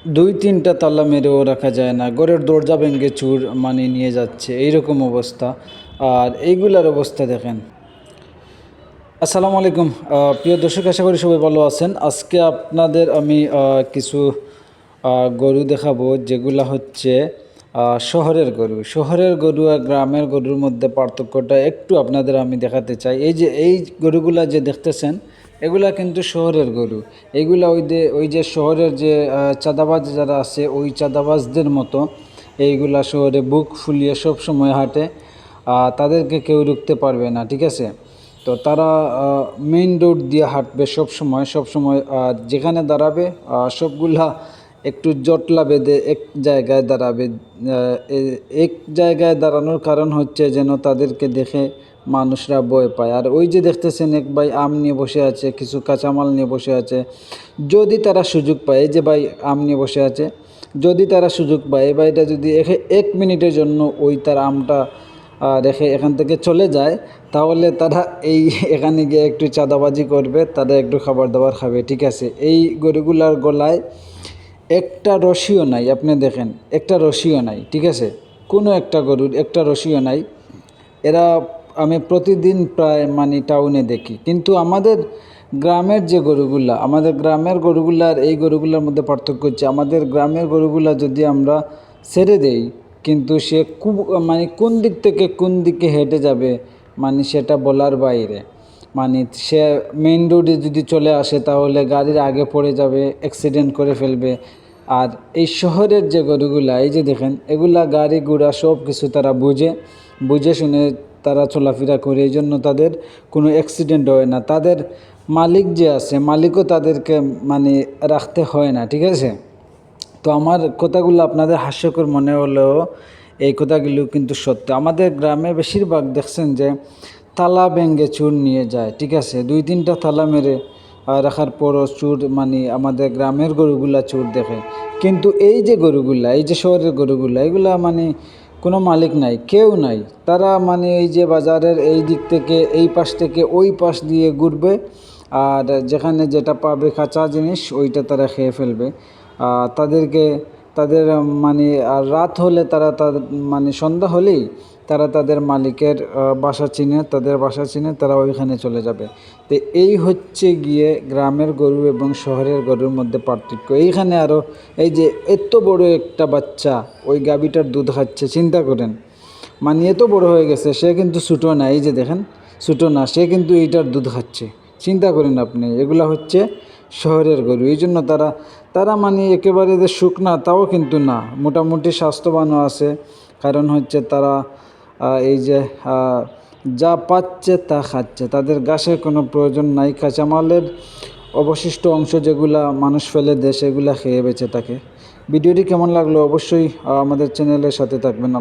দুই তিনটা তালা মেরেও রাখা যায় না, ঘরের দরজা ভেঙে চুর নিয়ে যাচ্ছে, এইরকম অবস্থা। আর এইগুলার অবস্থা দেখেন। আসসালামু আলাইকুম প্রিয় দর্শক, আশা করি সবাই ভালো আছেন। আজকে আপনাদের আমি কিছু গরু দেখাবো, যেগুলা হচ্ছে শহরের গরু। শহরের গরু আর গ্রামের গরুর মধ্যে পার্থক্যটা একটু আপনাদের আমি দেখাতে চাই। এই গরুগুলা যে দেখতেছেন, এগুলা কিন্তু শহরের গরু। এইগুলা ওই যে শহরের যে চাঁদাবাজ যারা আছে, ওই চাঁদাবাজদের মতো এইগুলা শহরে বুক ফুলিয়ে সব সময় হাঁটে। তাদেরকে কেউ রুখতে পারবে না, ঠিক আছে? তো তারা মেইন রোড দিয়ে হাঁটবে সব সময় সব সময়। আর যেখানে দাঁড়াবে সবগুলা একটু জটলা বেঁধে এক জায়গায় দাঁড়াবে। এক জায়গায় দাঁড়ানোর কারণ হচ্ছে যেন তাদেরকে দেখে মানুষরা ভয় পায়। আর ওই যে দেখতেছেন, এক ভাই আম নিয়ে বসে আছে, কিছু কাঁচামাল নিয়ে বসে আছে। যদি তারা সুযোগ পায়, এই যে ভাই আম নিয়ে বসে আছে, যদি তারা সুযোগ পায়, এই ভাইটা যদি এক মিনিটের জন্য ওই তার আমটা রেখে এখান থেকে চলে যায়, তাহলে তারা এখানে গিয়ে একটু চাঁদাবাজি করবে, তারা একটু খাবার দাবার খাবে, ঠিক আছে? এই গরুগুলার গলায় একটা রশিও নাই, আপনি দেখেন একটা রশিও নাই, ঠিক আছে? কোনো একটা গরুর একটা রশিও নাই। এরা আমি প্রতিদিন প্রায় টাউনে দেখি। কিন্তু আমাদের গ্রামের যে গরুগুলা, আমাদের গ্রামের গরুগুলার এই গরুগুলার মধ্যে পার্থক্য হচ্ছে, আমাদের গ্রামের গরুগুলা যদি আমরা ছেড়ে দেই, কিন্তু সে খুব কোন দিক থেকে কোন দিকে হেঁটে যাবে সেটা বলার বাইরে। সে মেইন রোডে যদি চলে আসে, তাহলে গাড়ির আগে পড়ে যাবে, অ্যাক্সিডেন্ট করে ফেলবে। আর এই শহরের যে গরুগুলা, এই যে দেখেন, এগুলা গাড়ি ঘোড়া সব কিছু তারা বুঝে শুনে তারা চলাফেরা করে, এই জন্য তাদের কোনো অ্যাক্সিডেন্ট হয় না। তাদের মালিক যে আছে, মালিকও তাদেরকে রাখতে হয় না, ঠিক আছে? তো আমার কথাগুলো আপনাদের হাস্যকর মনে হলেও এই কথাগুলো কিন্তু সত্য। আমাদের গ্রামে বেশিরভাগ দেখছেন যে তালা ভেঙে চুর নিয়ে যায়, ঠিক আছে? দুই তিনটা তালা মেরে রাখার পরও চুর আমাদের গ্রামের গরুগুলা চুর দেখে। কিন্তু এই যে গরুগুলা, এই যে শহরের গরুগুলা, এগুলা কোনো মালিক নাই, কেউ নাই। তারা এই যে বাজারের এই দিক থেকে এই পাশ থেকে ওই পাশ দিয়ে ঘুরবে, আর যেখানে যেটা পাবে কাঁচা জিনিস ওইটা তারা খেয়ে ফেলবে। তাদেরকে তাদের আর রাত হলে তাদের সন্ধ্যা হলেই তারা তাদের মালিকের তাদের বাসা চিনে তারা ওইখানে চলে যাবে। তো এই হচ্ছে গিয়ে গ্রামের গরু এবং শহরের গরুর মধ্যে পার্থক্য। এইখানে আরও এই যে এত বড় একটা বাচ্চা ওই গাভীটার দুধ খাচ্ছে, চিন্তা করেন। এত বড় হয়ে গেছে, সে কিন্তু ছোটো না, এই যে দেখেন, ছোটো না, সে কিন্তু এইটার দুধ খাচ্ছে। চিন্তা করেন আপনি, এগুলা হচ্ছে শহরের গরু। এই জন্য তারা তারা একেবারে যে শুকনা তাও কিন্তু না, মোটামুটি স্বাস্থ্যবানও আছে। কারণ হচ্ছে তারা এই যে যা পাচ্ছে তা খাচ্ছে, তাদের ঘাসের কোনো প্রয়োজন নাই। কাঁচামালের অবশিষ্ট অংশ যেগুলা মানুষ ফেলে দেয়, সেগুলা খেয়ে বেঁচে থাকে। ভিডিওটি কেমন লাগলো অবশ্যই আমাদের চ্যানেলের সাথে থাকবেন।